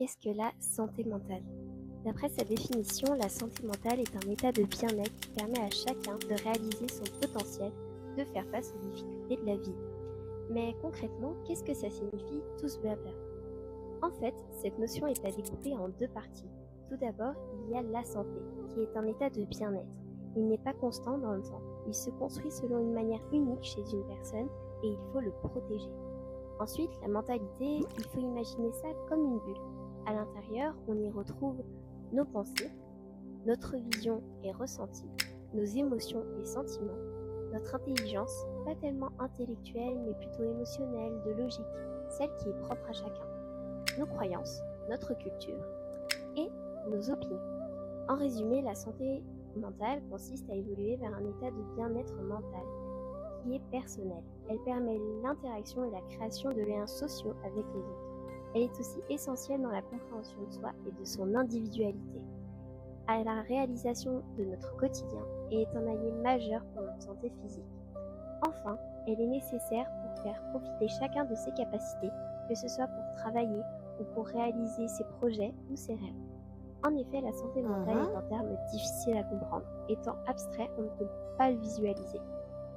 Qu'est-ce que la santé mentale? D'après sa définition, la santé mentale est un état de bien-être qui permet à chacun de réaliser son potentiel, de faire face aux difficultés de la vie. Mais concrètement, qu'est-ce que ça signifie tout ce blabla? En fait, cette notion est à découper en deux parties. Tout d'abord, il y a la santé, qui est un état de bien-être. Il n'est pas constant dans le temps. Il se construit selon une manière unique chez une personne et il faut le protéger. Ensuite, la mentalité, il faut imaginer ça comme une bulle. À l'intérieur, on y retrouve nos pensées, notre vision et ressenti, nos émotions et sentiments, notre intelligence, pas tellement intellectuelle mais plutôt émotionnelle, de logique, celle qui est propre à chacun, nos croyances, notre culture et nos opinions. En résumé, la santé mentale consiste à évoluer vers un état de bien-être mental qui est personnelle. Elle permet l'interaction et la création de liens sociaux avec les autres. Elle est aussi essentielle dans la compréhension de soi et de son individualité, à la réalisation de notre quotidien et est un allié majeur pour notre santé physique. Enfin, elle est nécessaire pour faire profiter chacun de ses capacités, que ce soit pour travailler ou pour réaliser ses projets ou ses rêves. En effet, la santé mentale est un terme difficile à comprendre. Étant abstrait, on ne peut pas le visualiser.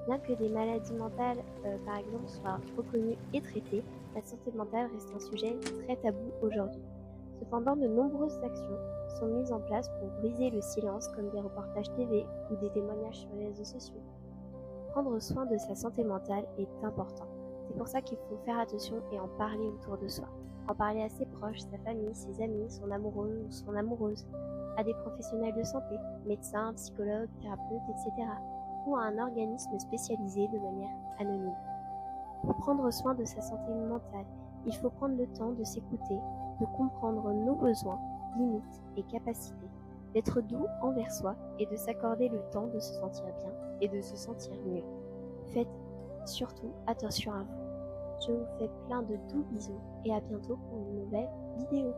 Bien que des maladies mentales, par exemple, soient reconnues et traitées, la santé mentale reste un sujet très tabou aujourd'hui. Cependant, de nombreuses actions sont mises en place pour briser le silence, comme des reportages TV ou des témoignages sur les réseaux sociaux. Prendre soin de sa santé mentale est important. C'est pour ça qu'il faut faire attention et en parler autour de soi. En parler à ses proches, sa famille, ses amis, son amoureux ou son amoureuse, à des professionnels de santé, médecins, psychologues, thérapeutes, etc. ou à un organisme spécialisé de manière anonyme. Pour prendre soin de sa santé mentale, il faut prendre le temps de s'écouter, de comprendre nos besoins, limites et capacités, d'être doux envers soi et de s'accorder le temps de se sentir bien et de se sentir mieux. Faites surtout attention à vous. Je vous fais plein de doux bisous et à bientôt pour une nouvelle vidéo.